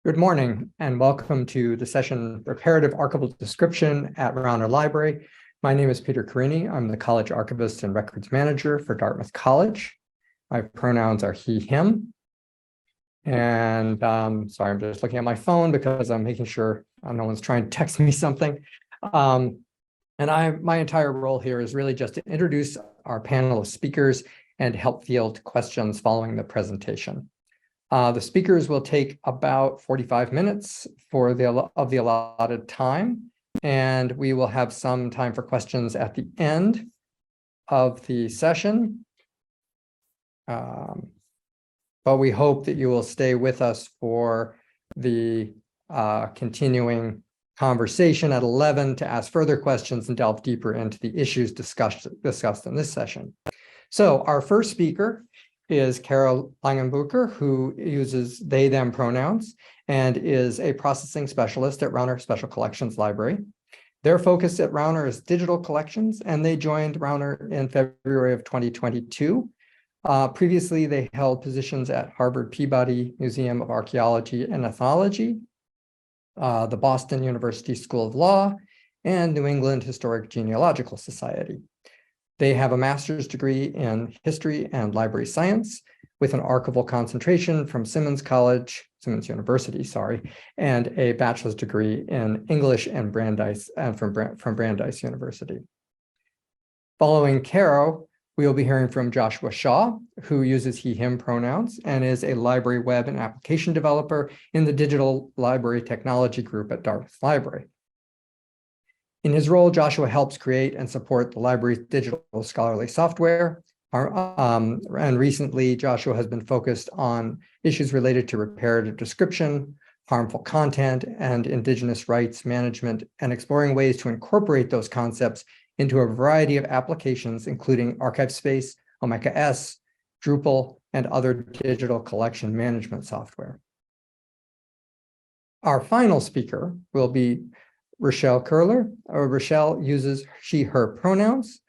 Good morning and welcome to the session Reparative Archival Description at Rauner Library. My name is Peter Carini. I'm the College Archivist and Records Manager for Dartmouth College. My pronouns are he, him. And sorry, I'm just looking at my phone because I'm making sure no one's trying to text me something. My entire role here is really just to introduce our panel of speakers and help field questions following the presentation. The speakers will take about 45 minutes of the allotted time, and we will have some time for questions at the end of the session. But we hope that you will stay with us for the continuing conversation at 11 to ask further questions and delve deeper into the issues discussed in this session. So our first speaker is Caro Langenbucher, who uses they, them pronouns and is a processing specialist at Rauner Special Collections Library. Their focus at Rauner is digital collections, and they joined Rauner in February of 2022. Previously, they held positions at Harvard Peabody Museum of Archaeology and Ethnology, the Boston University School of Law, and New England Historic Genealogical Society. They have a master's degree in history and library science with an archival concentration from Simmons University, and a bachelor's degree in English and Brandeis from Brandeis University. Following Caro, we will be hearing from Joshua Shaw, who uses he, him pronouns and is a library web and application developer in the Digital Library Technology Group at Dartmouth Library. In his role, Joshua helps create and support the library's digital scholarly software. And recently, Joshua has been focused on issues related to reparative description, harmful content, and Indigenous rights management, and exploring ways to incorporate those concepts into a variety of applications, including ArchiveSpace, Omeka-S, Drupal, and other digital collection management software. Our final speaker will be Richel Cuyler. Richel uses she, her pronouns.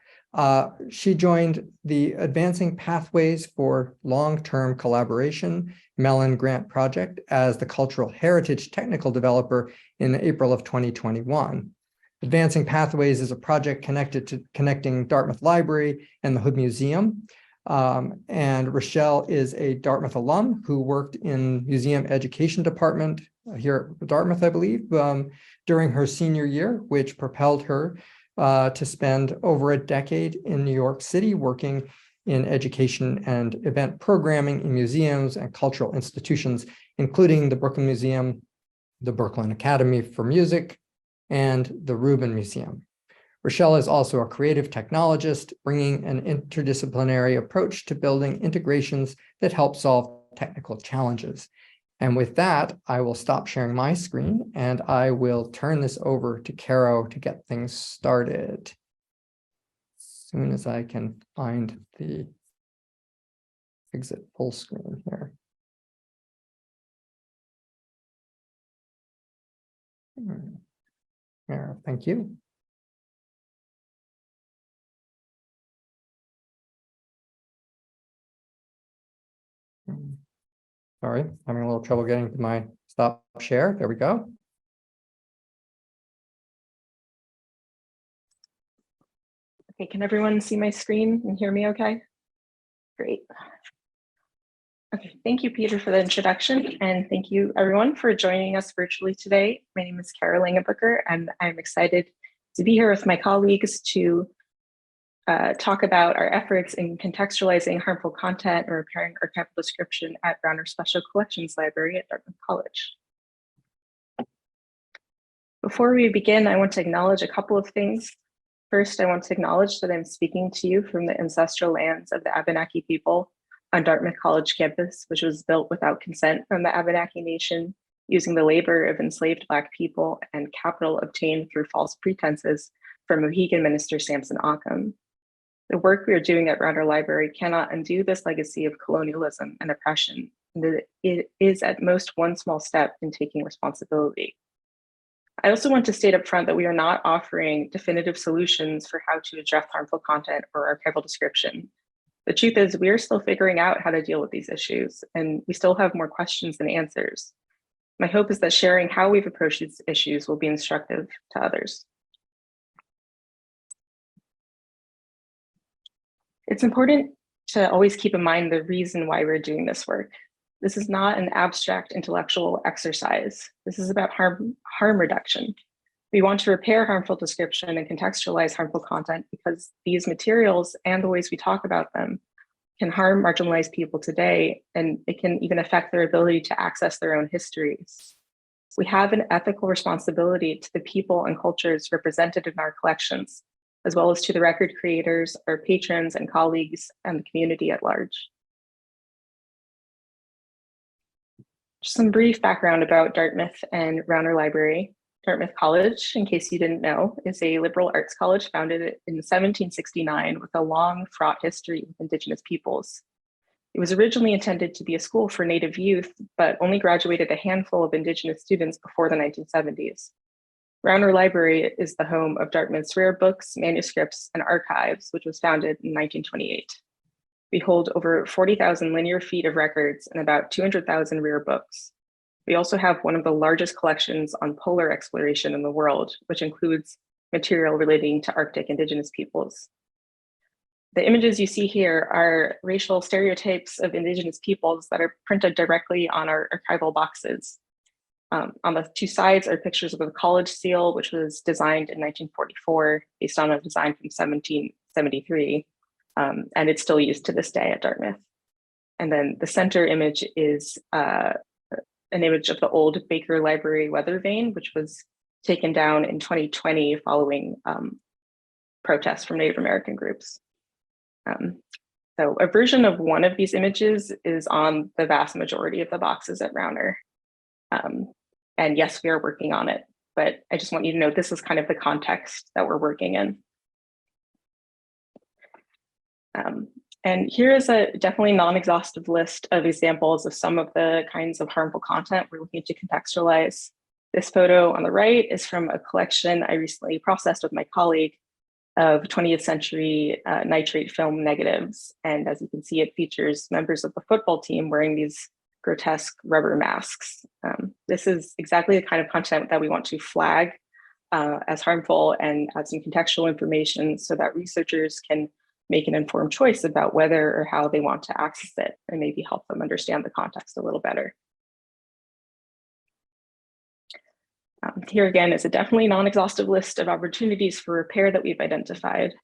She joined the Advancing Pathways for Long-Term Collaboration Mellon Grant Project as the Cultural Heritage Technical Developer in April of 2021. Advancing Pathways is a project connecting Dartmouth Library and the Hood Museum. And Richel is a Dartmouth alum who worked in Museum Education Department here at Dartmouth, I believe, during her senior year, which propelled her to spend over a decade in New York City working in education and event programming in museums and cultural institutions, including the Brooklyn Museum, the Brooklyn Academy for Music, and the Rubin Museum. Richel is also a creative technologist, bringing an interdisciplinary approach to building integrations that help solve technical challenges. And with that, I will stop sharing my screen and I will turn this over to Caro to get things started. As soon as I can find the exit full screen here. Caro, thank you. Sorry, having a little trouble getting to my stop share. There we go. Okay, can everyone see my screen and hear me okay? Great. Okay, thank you, Peter, for the introduction, and thank you, everyone, for joining us virtually today. My name is Caro Langenbucher, and I'm excited to be here with my colleagues to talk about our efforts in contextualizing harmful content and repairing archival description at Rauner Special Collections Library at Dartmouth College. Before we begin, I want to acknowledge a couple of things. First, I want to acknowledge that I'm speaking to you from the ancestral lands of the Abenaki people on Dartmouth College campus, which was built without consent from the Abenaki Nation, using the labor of enslaved Black people and capital obtained through false pretenses from Mohegan minister Samson Occam. The work we are doing at Rauner Library cannot undo this legacy of colonialism and oppression, and it is at most one small step in taking responsibility. I also want to state up front that we are not offering definitive solutions for how to address harmful content or archival description. The truth is, we are still figuring out how to deal with these issues, and we still have more questions than answers. My hope is that sharing how we've approached these issues will be instructive to others. It's important to always keep in mind the reason why we're doing this work. This is not an abstract intellectual exercise. This is about harm reduction. We want to repair harmful description and contextualize harmful content because these materials and the ways we talk about them can harm marginalized people today, and it can even affect their ability to access their own histories. We have an ethical responsibility to the people and cultures represented in our collections, as well as to the record creators, our patrons and colleagues, and the community at large. Just some brief background about Dartmouth and Rauner Library. Dartmouth College, in case you didn't know, is a liberal arts college founded in 1769 with a long, fraught history with Indigenous peoples. It was originally intended to be a school for Native youth, but only graduated a handful of Indigenous students before the 1970s. Rauner Library is the home of Dartmouth's rare books, manuscripts, and archives, which was founded in 1928. We hold over 40,000 linear feet of records and about 200,000 rare books. We also have one of the largest collections on polar exploration in the world, which includes material relating to Arctic Indigenous peoples. The images you see here are racial stereotypes of Indigenous peoples that are printed directly on our archival boxes. On the two sides are pictures of the college seal, which was designed in 1944 based on a design from 1773, and it's still used to this day at Dartmouth. And then the center image is an image of the old Baker Library weather vane, which was taken down in 2020 following protests from Native American groups. So a version of one of these images is on the vast majority of the boxes at Rauner. And yes, we are working on it, but I just want you to know this is kind of the context that we're working in. And here is a definitely non-exhaustive list of examples of some of the kinds of harmful content we're looking to contextualize. This photo on the right is from a collection I recently processed with my colleague of 20th century nitrate film negatives. And as you can see, it features members of the football team wearing these grotesque rubber masks. This is exactly the kind of content that we want to flag as harmful and add some contextual information so that researchers can make an informed choice about whether or how they want to access it and maybe help them understand the context a little better. Here again is a definitely non-exhaustive list of opportunities for repair that we've identified.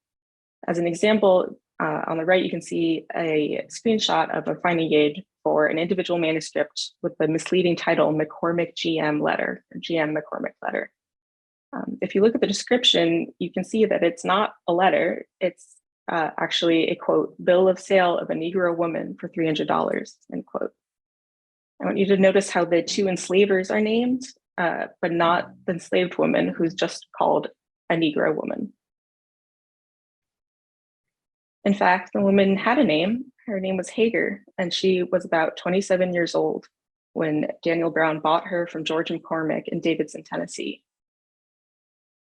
As an example, on the right, you can see a screenshot of a finding aid for an individual manuscript with the misleading title McCormick GM letter, or GM McCormick letter. If you look at the description, you can see that it's not a letter, it's actually a quote, bill of sale of a Negro woman for $300, end quote. I want you to notice how the two enslavers are named, but not the enslaved woman who's just called a Negro woman. In fact, the woman had a name. Her name was Hager, and she was about 27 years old when Daniel Brown bought her from George McCormick in Davidson, Tennessee.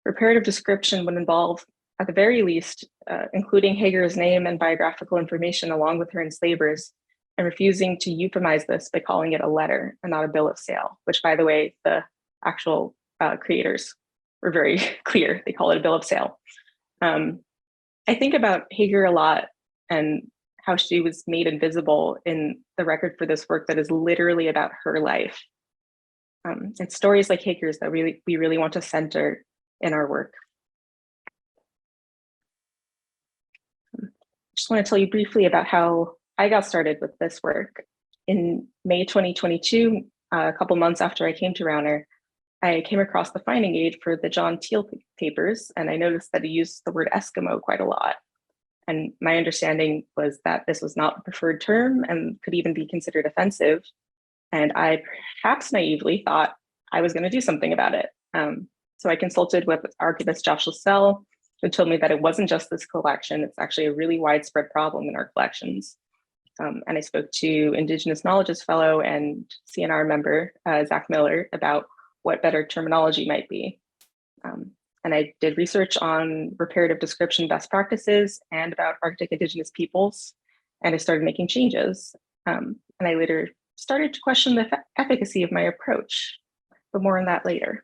Reparative description would involve, at the very least, including Hager's name and biographical information along with her enslavers, and refusing to euphemize this by calling it a letter and not a bill of sale, which, by the way, the actual creators were very clear. They call it a bill of sale. I think about Hager a lot and how she was made invisible in the record for this work that is literally about her life. It's stories like Hager's that we really want to center in our work. Just want to tell you briefly about how I got started with this work. In May 2022, a couple months after I came to Rauner, I came across the finding aid for the John Teal papers, and I noticed that he used the word Eskimo quite a lot. And my understanding was that this was not the preferred term and could even be considered offensive. And I perhaps naively thought I was going to do something about it. So I consulted with Archivist Josh Lascelles, who told me that it wasn't just this collection, it's actually a really widespread problem in our collections. And I spoke to Indigenous Knowledges Fellow and CNR member, Zach Miller, about what better terminology might be. And I did research on reparative description best practices and about Arctic Indigenous peoples, and I started making changes. And I later started to question the efficacy of my approach, but more on that later.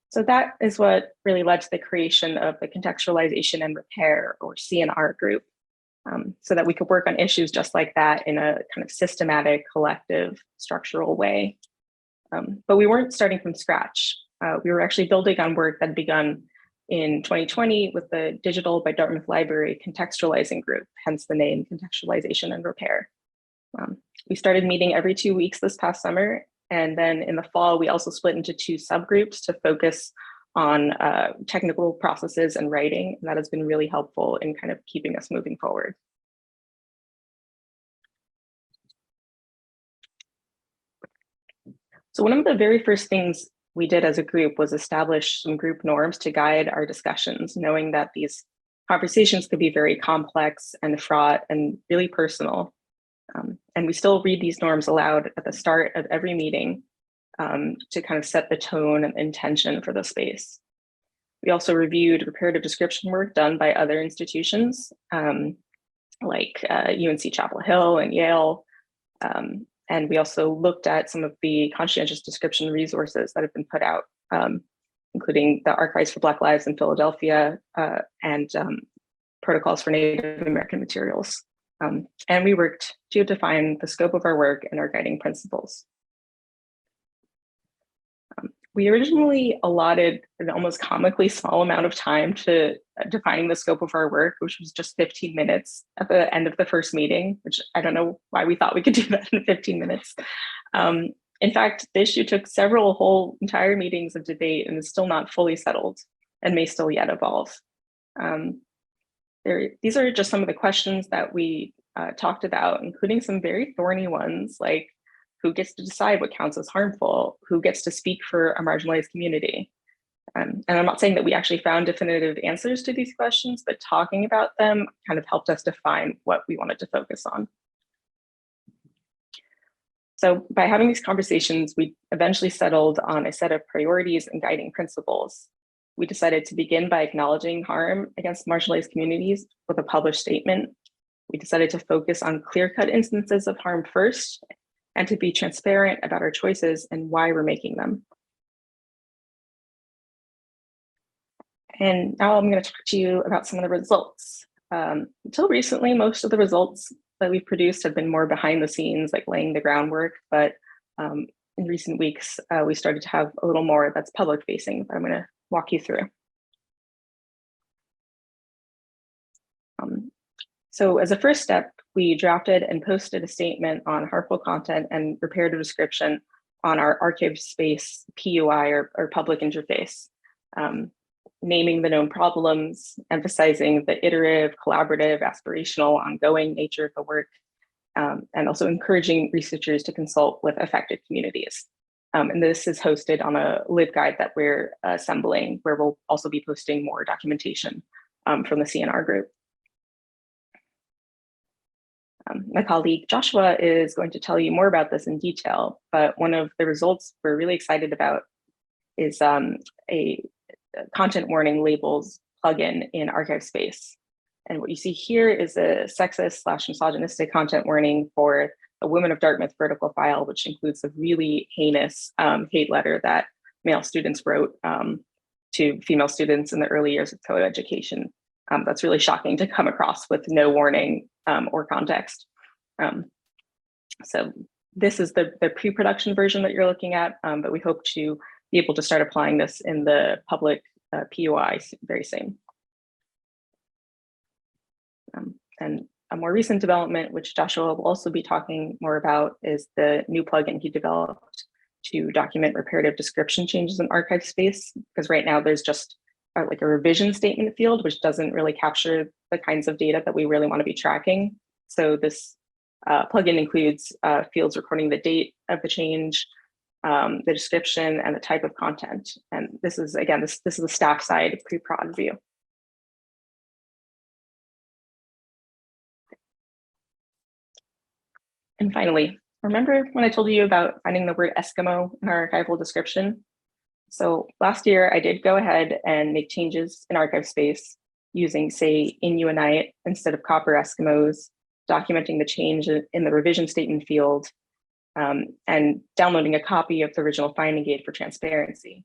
So that is what really led to the creation of the Contextualization and Repair, or CNR group, so that we could work on issues just like that in a kind of systematic, collective, structural way. But we weren't starting from scratch. We were actually building on work that had begun in 2020 with the Digital by Dartmouth Library Contextualizing group, hence the name Contextualization and Repair. We started meeting every 2 weeks this past summer, and then in the fall, we also split into 2 subgroups to focus on technical processes and writing, and that has been really helpful in kind of keeping us moving forward. So one of the very first things we did as a group was establish some group norms to guide our discussions, knowing that these conversations could be very complex and fraught and really personal. And we still read these norms aloud at the start of every meeting to kind of set the tone and intention for the space. We also reviewed reparative description work done by other institutions like UNC Chapel Hill and Yale. And we also looked at some of the conscientious description resources that have been put out, including the Archives for Black Lives in Philadelphia and Protocols for Native American Materials. And we worked to define the scope of our work and our guiding principles. We originally allotted an almost comically small amount of time to defining the scope of our work, which was just 15 minutes at the end of the first meeting, which I don't know why we thought we could do that in 15 minutes. In fact, the issue took several whole entire meetings of debate and is still not fully settled and may still yet evolve. These are just some of the questions that we talked about, including some very thorny ones like, who gets to decide what counts as harmful? Who gets to speak for a marginalized community? And I'm not saying that we actually found definitive answers to these questions, but talking about them kind of helped us define what we wanted to focus on. So by having these conversations, we eventually settled on a set of priorities and guiding principles. We decided to begin by acknowledging harm against marginalized communities with a published statement. We decided to focus on clear-cut instances of harm first, and to be transparent about our choices and why we're making them. And now I'm going to talk to you about some of the results. Until recently, most of the results that we've produced have been more behind the scenes, like laying the groundwork, but in recent weeks, we started to have a little more that's public facing that I'm going to walk you through. So as a first step, we drafted and posted a statement on harmful content and reparative description on our archive space PUI or public interface, naming the known problems, emphasizing the iterative, collaborative, aspirational, ongoing nature of the work, and also encouraging researchers to consult with affected communities. And this is hosted on a LibGuide that we're assembling, where we'll also be posting more documentation from the CNR group. My colleague Joshua is going to tell you more about this in detail, but one of the results we're really excited about is a content warning labels plugin in archive space. And what you see here is a sexist/misogynistic content warning for a Women of Dartmouth vertical file, which includes a really heinous hate letter that male students wrote to female students in the early years of co-education. That's really shocking to come across with no warning or context. So this is the pre-production version that you're looking at, but we hope to be able to start applying this in the public PUI very soon. And a more recent development, which Joshua will also be talking more about, is the new plugin he developed to document reparative description changes in archive space, because right now there's just like a revision statement field, which doesn't really capture the kinds of data that we really want to be tracking. So this plugin includes fields recording the date of the change, the description, and the type of content. And this is, again, this is the staff side pre-prod view. And finally, remember when I told you about finding the word Eskimo in our archival description? So last year, I did go ahead and make changes in archive space using, say, Inuit instead of copper Eskimos, documenting the change in the revision statement field, and downloading a copy of the original finding aid for transparency.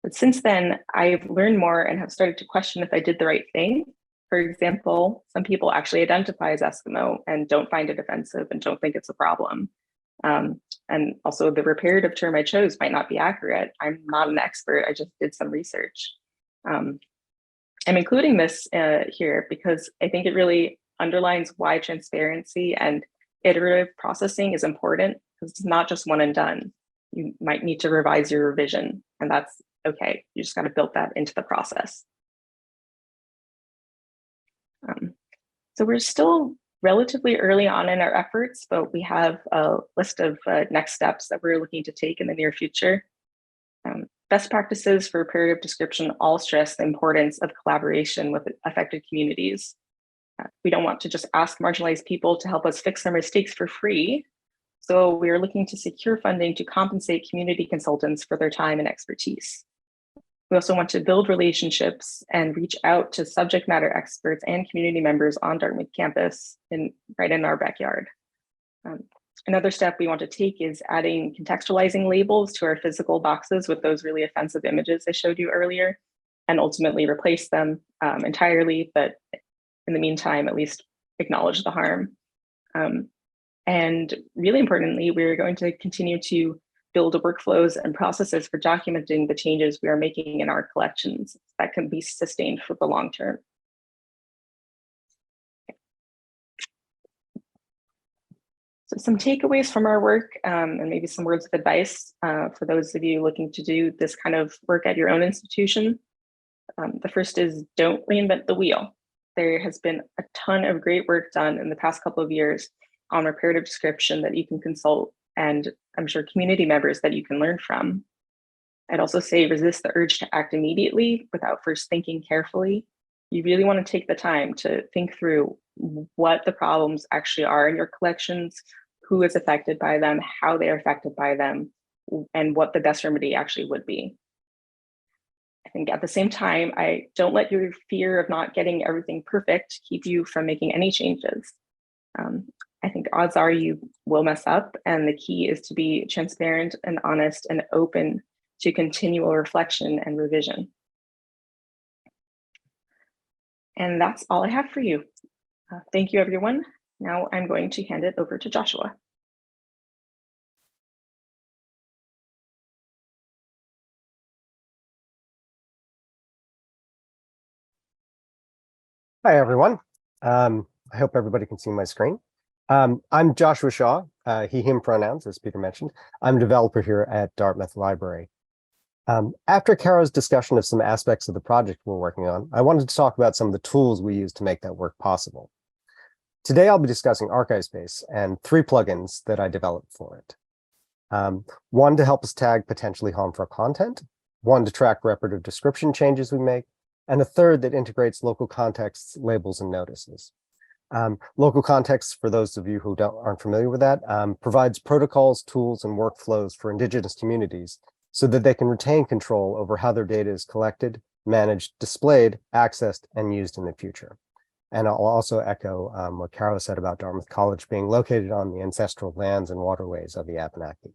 But since then, I've learned more and have started to question if I did the right thing. For example, some people actually identify as Eskimo and don't find it offensive and don't think it's a problem. And also the reparative term I chose might not be accurate. I'm not an expert, I just did some research. I'm including this here because I think it really underlines why transparency and iterative processing is important, because it's not just one and done. You might need to revise your revision, and that's okay. You just got to build that into the process. So we're still relatively early on in our efforts, but we have a list of next steps that we're looking to take in the near future. Best practices for reparative description all stress the importance of collaboration with affected communities. We don't want to just ask marginalized people to help us fix their mistakes for free. So we are looking to secure funding to compensate community consultants for their time and expertise. We also want to build relationships and reach out to subject matter experts and community members on Dartmouth campus right in our backyard. Another step we want to take is adding contextualizing labels to our physical boxes with those really offensive images I showed you earlier, and ultimately replace them entirely, but in the meantime, at least acknowledge the harm. And really importantly, we're going to continue to build workflows and processes for documenting the changes we are making in our collections that can be sustained for the long term. So some takeaways from our work, and maybe some words of advice for those of you looking to do this kind of work at your own institution. The first is don't reinvent the wheel. There has been a ton of great work done in the past couple of years on reparative description that you can consult, and I'm sure community members that you can learn from. I'd also say resist the urge to act immediately without first thinking carefully. You really want to take the time to think through what the problems actually are in your collections, who is affected by them, how they are affected by them, and what the best remedy actually would be. I think at the same time, I don't let your fear of not getting everything perfect keep you from making any changes. I think odds are you will mess up, and the key is to be transparent and honest and open to continual reflection and revision. And that's all I have for you. Thank you, everyone. Now I'm going to hand it over to Joshua. Hi, everyone. I hope everybody can see my screen. I'm Joshua Shaw, he, him pronouns, as Peter mentioned. I'm a developer here at Dartmouth Library. After Caro's discussion of some aspects of the project we're working on, I wanted to talk about some of the tools we use to make that work possible. Today, I'll be discussing ArchivSpace and 3 plugins that I developed for it. One to help us tag potentially harmful content, one to track reparative description changes we make, and a third that integrates local contexts, labels, and notices. Local context, for those of you who aren't familiar with that, provides protocols, tools, and workflows for Indigenous communities so that they can retain control over how their data is collected, managed, displayed, accessed, and used in the future. And I'll also echo what Caro said about Dartmouth College being located on the ancestral lands and waterways of the Abenaki.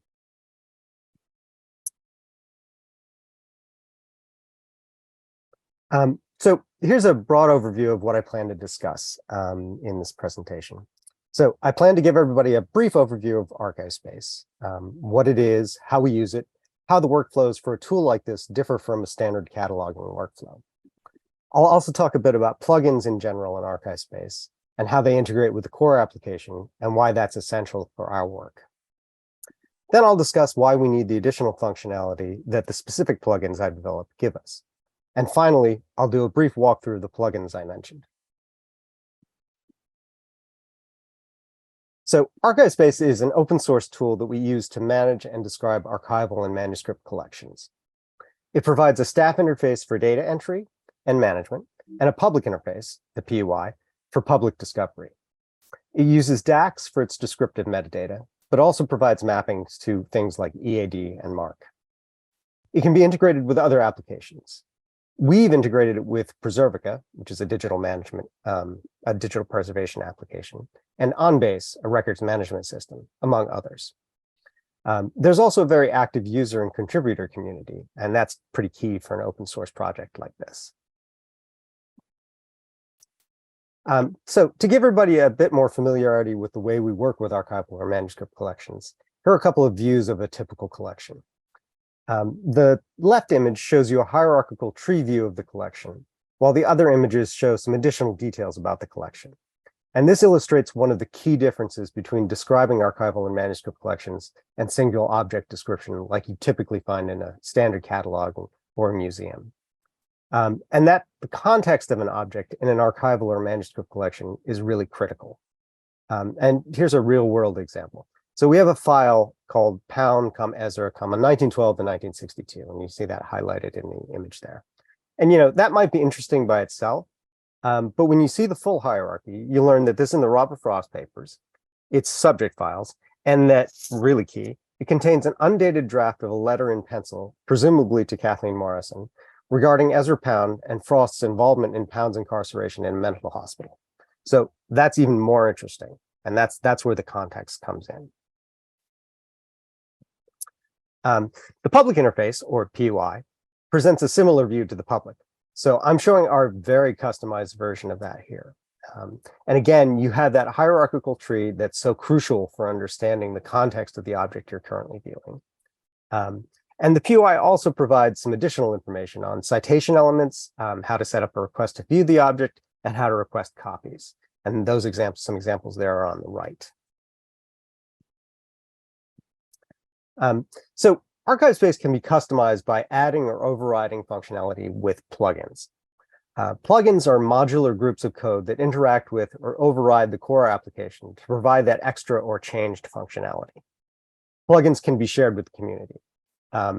So here's a broad overview of what I plan to discuss in this presentation. So I plan to give everybody a brief overview of ArchivSpace, what it is, how we use it, how the workflows for a tool like this differ from a standard cataloging workflow. I'll also talk a bit about plugins in general in ArchivSpace and how they integrate with the core application and why that's essential for our work. Then I'll discuss why we need the additional functionality that the specific plugins I've developed give us. And finally, I'll do a brief walkthrough of the plugins I mentioned. So ArchivSpace is an open source tool that we use to manage and describe archival and manuscript collections. It provides a staff interface for data entry and management, and a public interface, the PUI, for public discovery. It uses DAX for its descriptive metadata, but also provides mappings to things like EAD and MARC. It can be integrated with other applications. We've integrated it with Preservica, which is a digital management, a digital preservation application, and OnBase, a records management system, among others. There's also a very active user and contributor community, and that's pretty key for an open source project like this. So to give everybody a bit more familiarity with the way we work with archival or manuscript collections, here are a couple of views of a typical collection. The left image shows you a hierarchical tree view of the collection, while the other images show some additional details about the collection. And this illustrates one of the key differences between describing archival and manuscript collections and single object description like you typically find in a standard catalog or a museum. And that the context of an object in an archival or manuscript collection is really critical. And here's a real world example. So we have a file called pound, Ezra, 1912 to 1962, and you see that highlighted in the image there. And that might be interesting by itself, but when you see the full hierarchy, you learn that this is in the Robert Frost papers, it's subject files, and that, really key, it contains an undated draft of a letter in pencil, presumably to Kathleen Morrison, regarding Ezra Pound and Frost's involvement in Pound's incarceration in a mental hospital. So that's even more interesting, and that's where the context comes in. The public interface, or PUI, presents a similar view to the public. So I'm showing our very customized version of that here. And again, you have that hierarchical tree that's so crucial for understanding the context of the object you're currently viewing. And the PUI also provides some additional information on citation elements, how to set up a request to view the object, and how to request copies. And those examples, some examples there are on the right. So archive space can be customized by adding or overriding functionality with plugins. Plugins are modular groups of code that interact with or override the core application to provide that extra or changed functionality. Plugins can be shared with the community.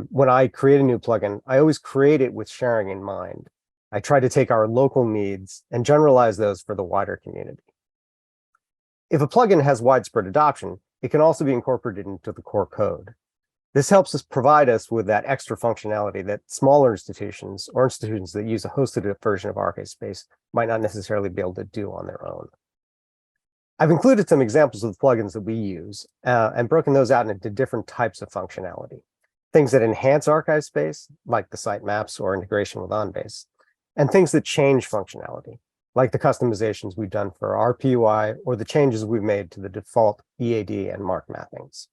When I create a new plugin, I always create it with sharing in mind. I try to take our local needs and generalize those for the wider community. If a plugin has widespread adoption, it can also be incorporated into the core code. This helps us provide us with that extra functionality that smaller institutions or institutions that use a hosted version of archive space might not necessarily be able to do on their own. I've included some examples of the plugins that we use and broken those out into different types of functionality. Things that enhance archive space, like the site maps or integration with OnBase, and things that change functionality, like the customizations we've done for our PUI or the changes we've made to the default EAD and MARC mappings.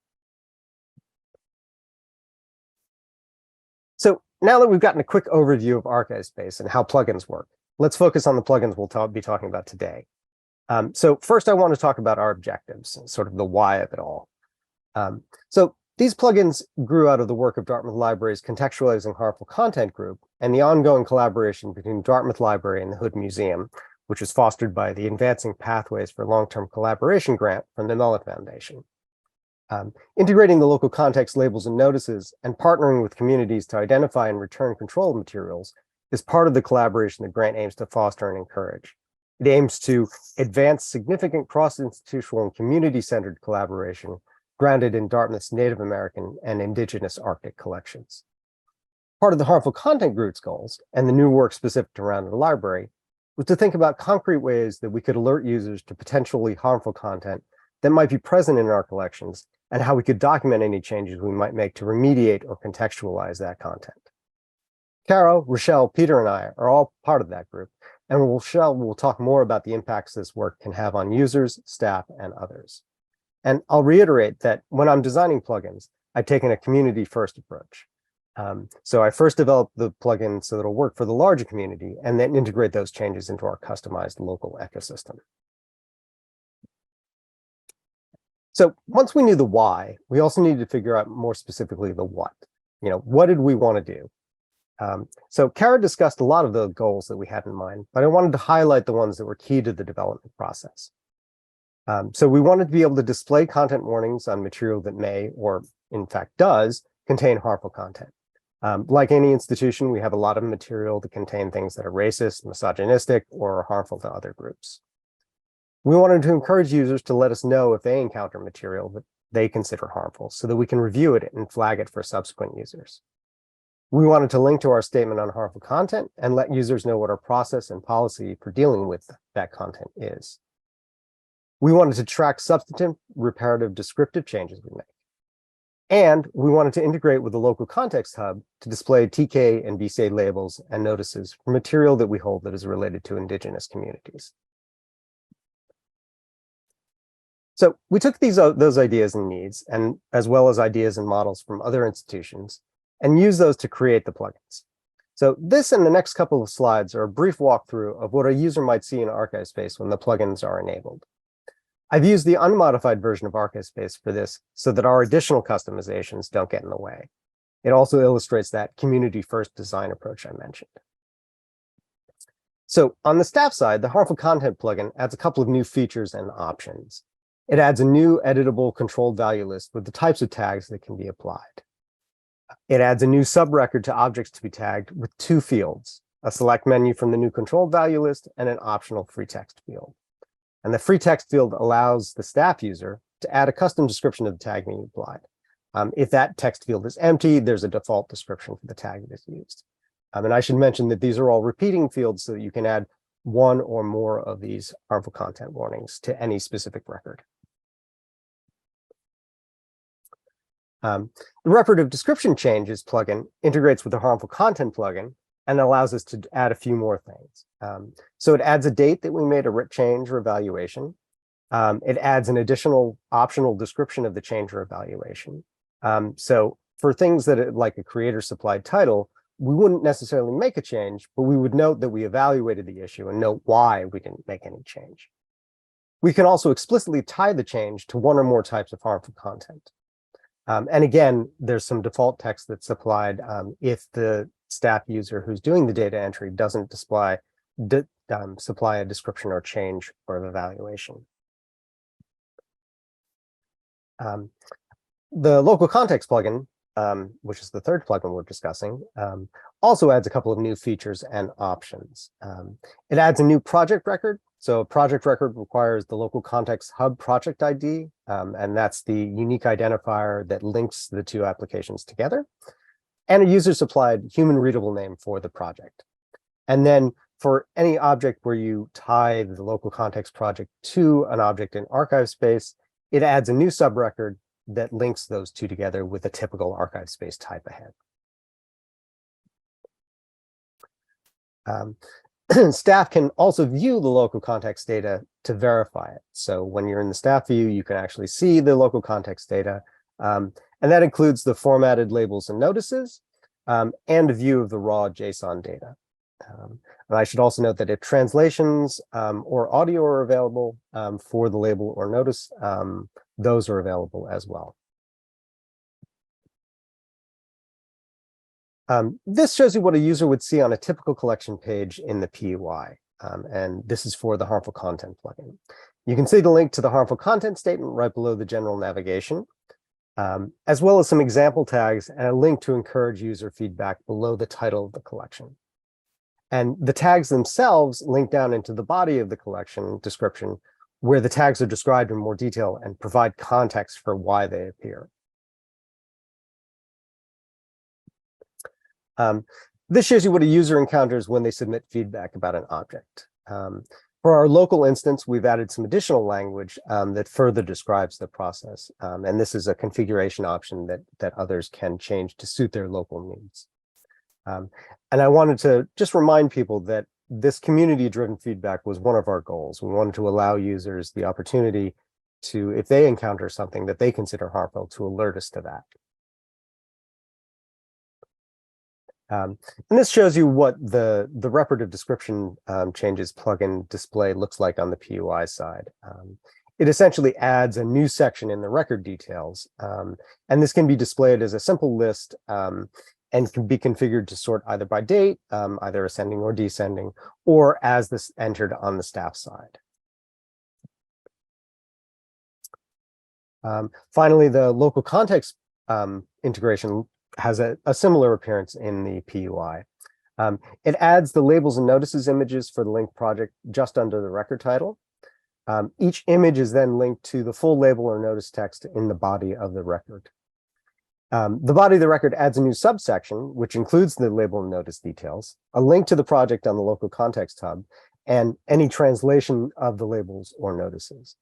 So now that we've gotten a quick overview of archive space and how plugins work, let's focus on the plugins we'll be talking about today. So first, I want to talk about our objectives, sort of the why of it all. So these plugins grew out of the work of Dartmouth Library's Contextualizing Harmful Content group and the ongoing collaboration between Dartmouth Library and the Hood Museum, which was fostered by the Advancing Pathways for Long-Term Collaboration grant from the Mellon Foundation. Integrating the local context labels and notices and partnering with communities to identify and return control materials is part of the collaboration the grant aims to foster and encourage. It aims to advance significant cross-institutional and community-centered collaboration grounded in Dartmouth's Native American and Indigenous Arctic collections. Part of the Harmful Content Group's goals, and the new work specific to Rauner Library, was to think about concrete ways that we could alert users to potentially harmful content that might be present in our collections and how we could document any changes we might make to remediate or contextualize that content. Caro, Richel, Peter, and I are all part of that group, and Richel will talk more about the impacts this work can have on users, staff, and others. And I'll reiterate that when I'm designing plugins, I've taken a community-first approach. So I first developed the plugin so that it'll work for the larger community, and then integrate those changes into our customized local ecosystem. So once we knew the why, we also needed to figure out more specifically the what. What did we want to do? So Caro discussed a lot of the goals that we had in mind, but I wanted to highlight the ones that were key to the development process. So we wanted to be able to display content warnings on material that may, or in fact does, contain harmful content. Like any institution, we have a lot of material that contain things that are racist, misogynistic, or harmful to other groups. We wanted to encourage users to let us know if they encounter material that they consider harmful so that we can review it and flag it for subsequent users. We wanted to link to our statement on harmful content and let users know what our process and policy for dealing with that content is. We wanted to track substantive, reparative, descriptive changes we make. And we wanted to integrate with the local context hub to display TK and BCA labels and notices for material that we hold that is related to Indigenous communities. So we took those ideas and needs, and as well as ideas and models from other institutions, and used those to create the plugins. So this and the next couple of slides are a brief walkthrough of what a user might see in ArchiveSpace when the plugins are enabled. I've used the unmodified version of ArchiveSpace for this so that our additional customizations don't get in the way. It also illustrates that community-first design approach I mentioned. So on the staff side, the harmful content plugin adds a couple of new features and options. It adds a new editable controlled value list with the types of tags that can be applied. It adds a new subrecord to objects to be tagged with 2 fields, a select menu from the new controlled value list and an optional free text field. And the free text field allows the staff user to add a custom description of the tag being applied. If that text field is empty, there's a default description for the tag that is used. And I should mention that these are all repeating fields so that you can add one or more of these harmful content warnings to any specific record. The reparative description changes plugin integrates with the harmful content plugin and allows us to add a few more things. So it adds a date that we made a change or evaluation. It adds an additional optional description of the change or evaluation. So for things that like a creator supplied title, we wouldn't necessarily make a change, but we would note that we evaluated the issue and note why we didn't make any change. We can also explicitly tie the change to one or more types of harmful content. And again, there's some default text that's applied if the staff user who's doing the data entry doesn't supply a description or change or evaluation. The local context plugin, which is the third plugin we're discussing, also adds a couple of new features and options. It adds a new project record. So a project record requires the local context hub project ID, and that's the unique identifier that links the 2 applications together, and a user-supplied human-readable name for the project. And then for any object where you tie the local context project to an object in ArchiveSpace, it adds a new subrecord that links those 2 together with a typical ArchiveSpace type ahead. Staff can also view the local context data to verify it. So when you're in the staff view, you can actually see the local context data. And that includes the formatted labels and notices and a view of the raw JSON data. And I should also note that if translations or audio are available for the label or notice, those are available as well. This shows you what a user would see on a typical collection page in the PUI. And this is for the harmful content plugin. You can see the link to the harmful content statement right below the general navigation, as well as some example tags and a link to encourage user feedback below the title of the collection. And the tags themselves link down into the body of the collection description, where the tags are described in more detail and provide context for why they appear. This shows you what a user encounters when they submit feedback about an object. For our local instance, we've added some additional language that further describes the process. And this is a configuration option that others can change to suit their local needs. And I wanted to just remind people that this community-driven feedback was one of our goals. We wanted to allow users the opportunity to, if they encounter something that they consider harmful, to alert us to that. And this shows you what the reparative description changes plugin display looks like on the PUI side. It essentially adds a new section in the record details, and this can be displayed as a simple list and can be configured to sort either by date, either ascending or descending, or as this entered on the staff side. Finally, the local context integration has a similar appearance in the PUI. It adds the labels and notices images for the linked project just under the record title. Each image is then linked to the full label or notice text in the body of the record. The body of the record adds a new subsection, which includes the label and notice details, a link to the project on the local context hub, and any translation of the labels or notices.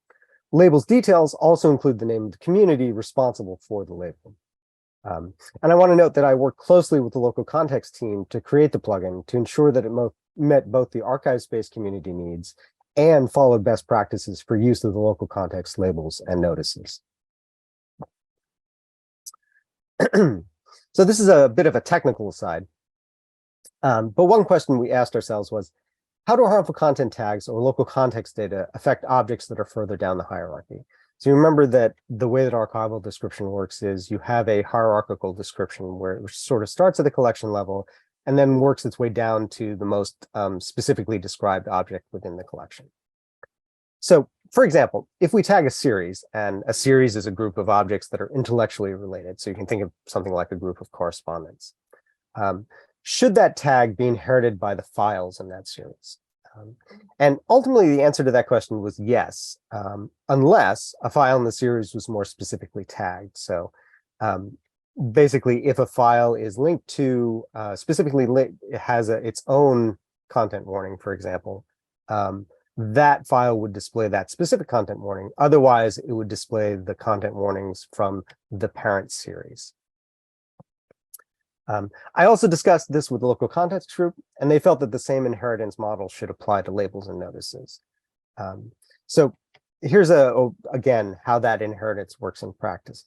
Labels details also include the name of the community responsible for the label. And I want to note that I worked closely with the local context team to create the plugin to ensure that it met both the archive space community needs and followed best practices for use of the local context labels and notices. So this is a bit of a technical aside, but one question we asked ourselves was, how do harmful content tags or local context data affect objects that are further down the hierarchy? So you remember that the way that archival description works is you have a hierarchical description where it sort of starts at the collection level and then works its way down to the most specifically described object within the collection. So, for example, if we tag a series, and a series is a group of objects that are intellectually related, so you can think of something like a group of correspondence, should that tag be inherited by the files in that series? And ultimately, the answer to that question was yes, unless a file in the series was more specifically tagged. So basically, if a file is linked to, it has its own content warning, for example, that file would display that specific content warning. Otherwise, it would display the content warnings from the parent series. I also discussed this with the local context group, and they felt that the same inheritance model should apply to labels and notices. So here's again, how that inheritance works in practice.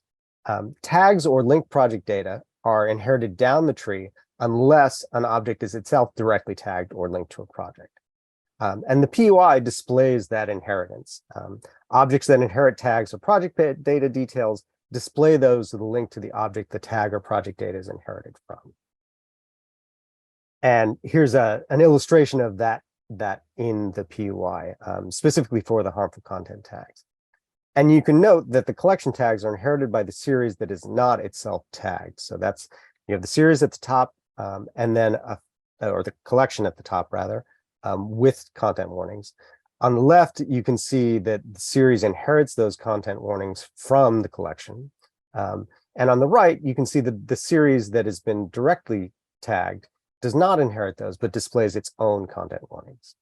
Tags or linked project data are inherited down the tree unless an object is itself directly tagged or linked to a project. And the PUI displays that inheritance. Objects that inherit tags or project data details display those with a link to the object the tag or project data is inherited from. And here's an illustration of that in the PUI, specifically for the harmful content tags. And you can note that the collection tags are inherited by the series that is not itself tagged. So that's, you have the series at the top, and then, or the collection at the top rather, with content warnings. On the left, you can see that the series inherits those content warnings from the collection. And on the right, you can see that the series that has been directly tagged does not inherit those, but displays its own content warnings.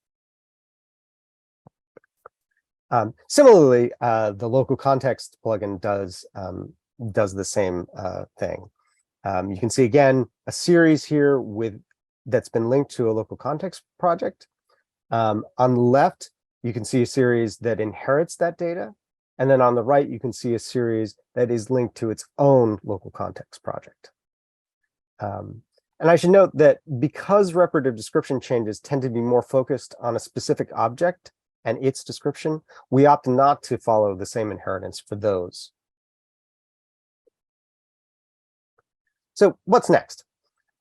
Similarly, the local context plugin does the same thing. You can see, again, a series here that's been linked to a local context project. On the left, you can see a series that inherits that data. And then on the right, you can see a series that is linked to its own local context project. And I should note that because reparative description changes tend to be more focused on a specific object and its description, we opt not to follow the same inheritance for those. So what's next?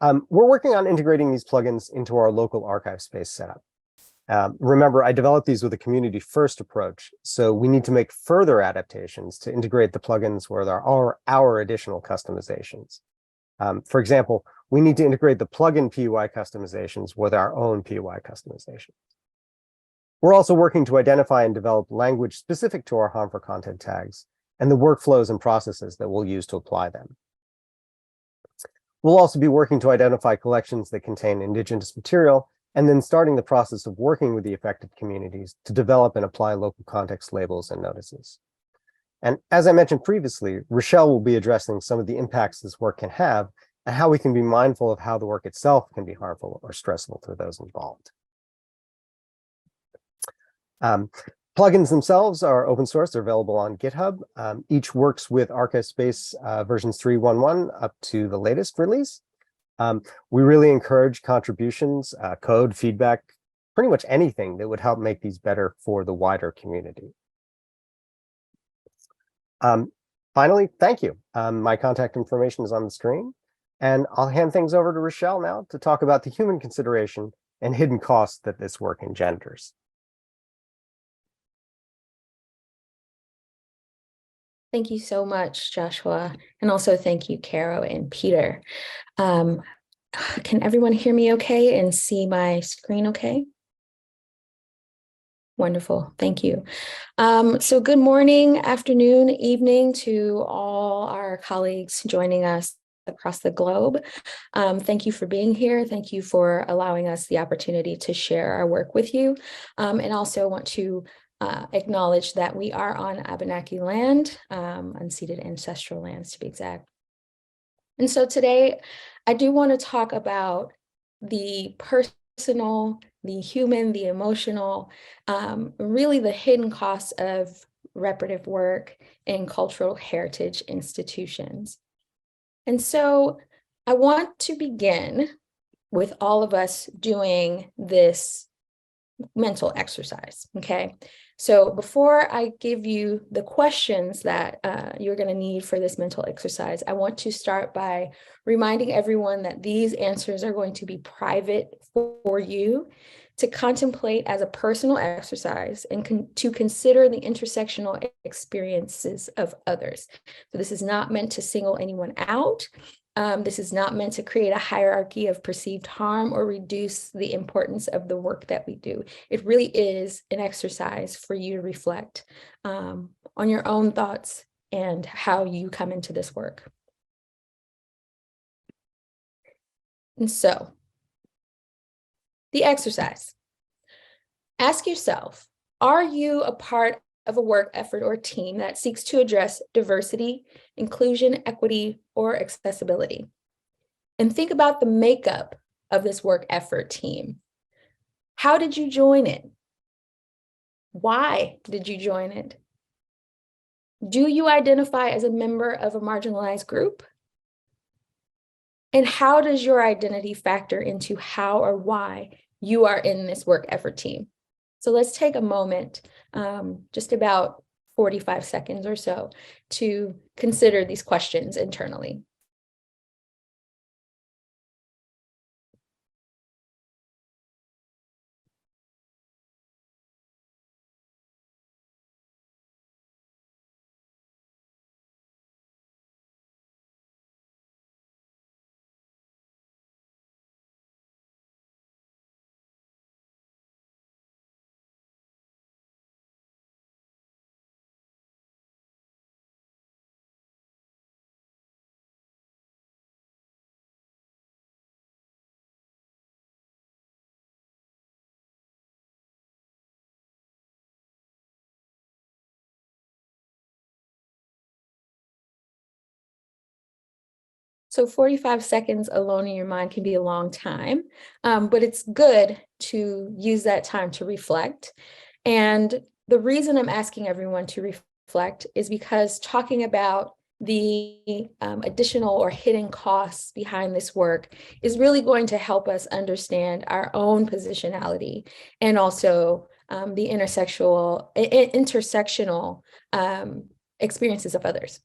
We're working on integrating these plugins into our local archive space setup. Remember, I developed these with a community-first approach, so we need to make further adaptations to integrate the plugins where there are our additional customizations. For example, we need to integrate the plugin PUI customizations with our own PUI customization. We're also working to identify and develop language specific to our harmful content tags and the workflows and processes that we'll use to apply them. We'll also be working to identify collections that contain indigenous material and then starting the process of working with the affected communities to develop and apply local context labels and notices. And as I mentioned previously, Richel will be addressing some of the impacts this work can have and how we can be mindful of how the work itself can be harmful or stressful to those involved. Plugins themselves are open source. They're available on GitHub. Each works with Archive Space versions 3.1.1 up to the latest release. We really encourage contributions, code, feedback, pretty much anything that would help make these better for the wider community. Finally, thank you. My contact information is on the screen, and I'll hand things over to Richel now to talk about the human consideration and hidden costs that this work engenders. Thank you so much, Joshua. And also thank you, Caro and Peter. Can everyone hear me okay and see my screen okay? Wonderful. Thank you. So good morning, afternoon, evening to all our colleagues joining us across the globe. Thank you for being here. Thank you for allowing us the opportunity to share our work with you. And also want to acknowledge that we are on Abenaki land, unceded ancestral lands to be exact. And so today I do want to talk about the personal, the human, the emotional, really the hidden costs of reparative work in cultural heritage institutions. And so I want to begin with all of us doing this mental exercise, okay? So before I give you the questions that you're going to need for this mental exercise, I want to start by reminding everyone that these answers are going to be private for you to contemplate as a personal exercise and to consider the intersectional experiences of others. So this is not meant to single anyone out. This is not meant to create a hierarchy of perceived harm or reduce the importance of the work that we do. It really is an exercise for you to reflect on your own thoughts and how you come into this work. And so, the exercise. Ask yourself, are you a part of a work effort or team that seeks to address diversity, inclusion, equity, or accessibility? And think about the makeup of this work effort team. How did you join it? Why did you join it? Do you identify as a member of a marginalized group? And how does your identity factor into how or why you are in this work effort team? So let's take a moment, just about 45 seconds or so, to consider these questions internally. So 45 seconds alone in your mind can be a long time, but it's good to use that time to reflect. And the reason I'm asking everyone to reflect is because talking about the additional or hidden costs behind this work is really going to help us understand our own positionality and also the intersectional experiences of others.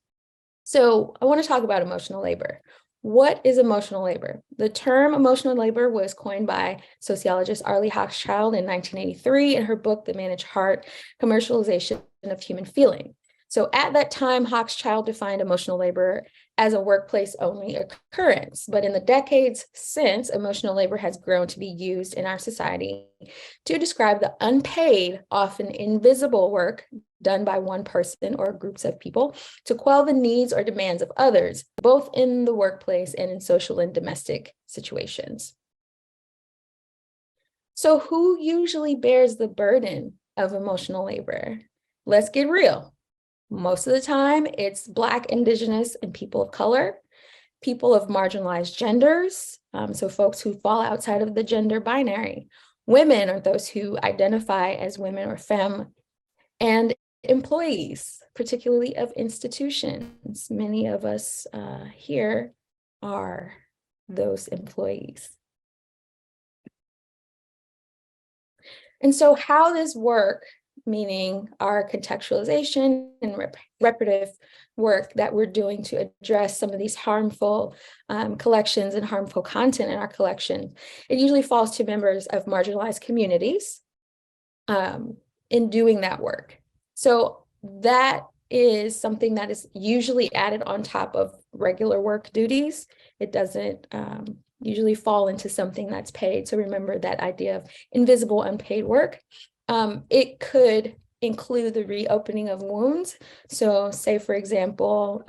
So I want to talk about emotional labor. What is emotional labor? The term emotional labor was coined by sociologist Arlie Hochschild in 1983 in her book, The Managed Heart, Commercialization of Human Feeling. So at that time, Hochschild defined emotional labor as a workplace-only occurrence. But in the decades since, emotional labor has grown to be used in our society to describe the unpaid, often invisible work done by one person or groups of people to quell the needs or demands of others, both in the workplace and in social and domestic situations. So who usually bears the burden of emotional labor? Let's get real. Most of the time, it's Black, Indigenous, and people of color, people of marginalized genders, so folks who fall outside of the gender binary, women or those who identify as women or femme, and employees, particularly of institutions. Many of us here are those employees. And so how this work, meaning our contextualization and reparative work that we're doing to address some of these harmful collections and harmful content in our collection, it usually falls to members of marginalized communities in doing that work. So that is something that is usually added on top of regular work duties. It doesn't usually fall into something that's paid. So remember that idea of invisible unpaid work. It could include the reopening of wounds. So say, for example,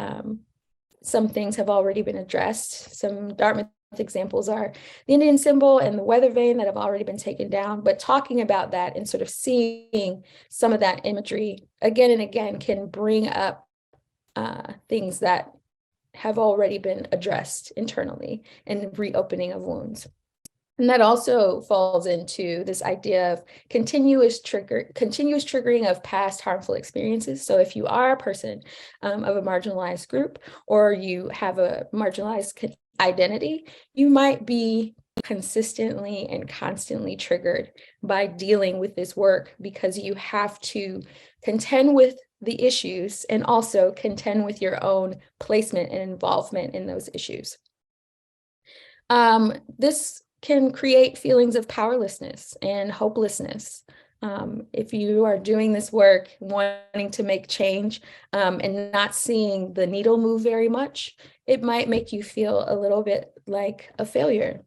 some things have already been addressed. Some Dartmouth examples are the Indian symbol and the weather vane that have already been taken down, but talking about that and sort of seeing some of that imagery again and again can bring up things that have already been addressed internally and reopening of wounds. And that also falls into this idea of continuous triggering of past harmful experiences. So if you are a person of a marginalized group, or you have a marginalized identity, you might be consistently and constantly triggered by dealing with this work, because you have to contend with the issues and also contend with your own placement and involvement in those issues. This can create feelings of powerlessness and hopelessness. If you are doing this work, wanting to make change, and not seeing the needle move very much, it might make you feel a little bit like a failure.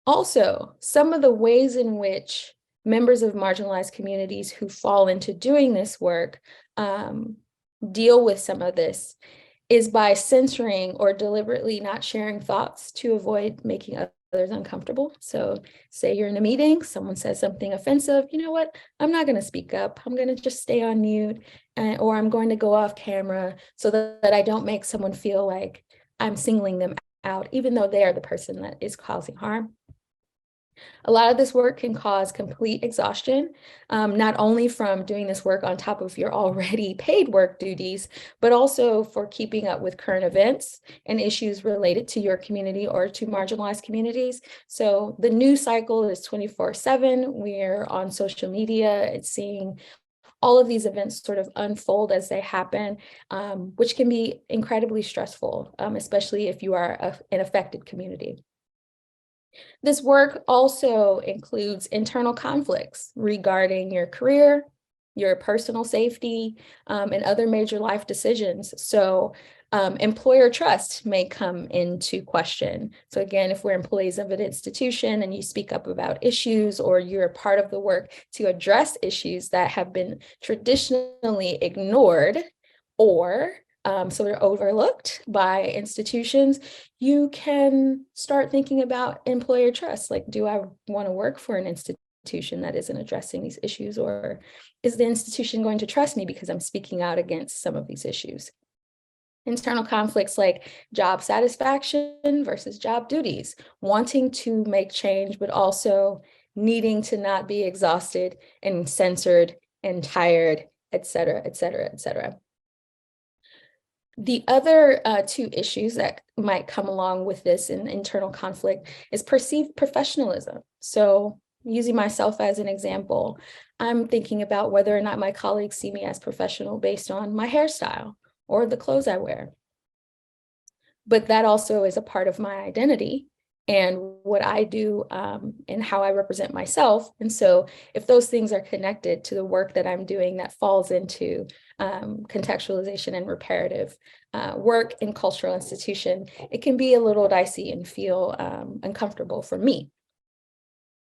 Also, some of the ways in which members of marginalized communities who fall into doing this work deal with some of this is by censoring or deliberately not sharing thoughts to avoid making others uncomfortable. So say you're in a meeting, someone says something offensive, you know what, I'm not going to speak up. I'm going to just stay on mute, or I'm going to go off camera so that I don't make someone feel like I'm singling them out, even though they are the person that is causing harm. A lot of this work can cause complete exhaustion, not only from doing this work on top of your already paid work duties, but also for keeping up with current events and issues related to your community or to marginalized communities. So the news cycle is 24/7. We're on social media. It's seeing all of these events sort of unfold as they happen, which can be incredibly stressful, especially if you are an affected community. This work also includes internal conflicts regarding your career, your personal safety, and other major life decisions. So employer trust may come into question. So again, if we're employees of an institution and you speak up about issues, or you're a part of the work to address issues that have been traditionally ignored or sort of overlooked by institutions, you can start thinking about employer trust. Like, do I want to work for an institution that isn't addressing these issues, or is the institution going to trust me because I'm speaking out against some of these issues? Internal conflicts like job satisfaction versus job duties, wanting to make change, but also needing to not be exhausted and censored and tired, et cetera, et cetera, et cetera. The other two issues that might come along with this in internal conflict is perceived professionalism. So using myself as an example, I'm thinking about whether or not my colleagues see me as professional based on my hairstyle or the clothes I wear. But that also is a part of my identity and what I do and how I represent myself. And so if those things are connected to the work that I'm doing that falls into contextualization and reparative work in cultural institution, it can be a little dicey and feel uncomfortable for me.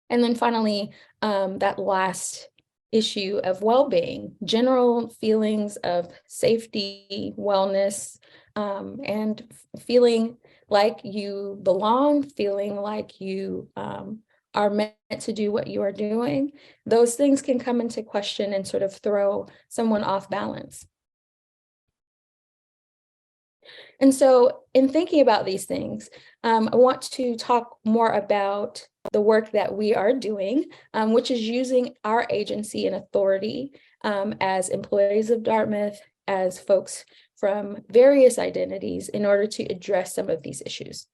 And then finally, that last issue of well-being, general feelings of safety, wellness, and feeling like you belong, feeling like you are meant to do what you are doing. Those things can come into question and sort of throw someone off balance. And so in thinking about these things, I want to talk more about the work that we are doing, which is using our agency and authority as employees of Dartmouth, as folks from various identities, in order to address some of these issues.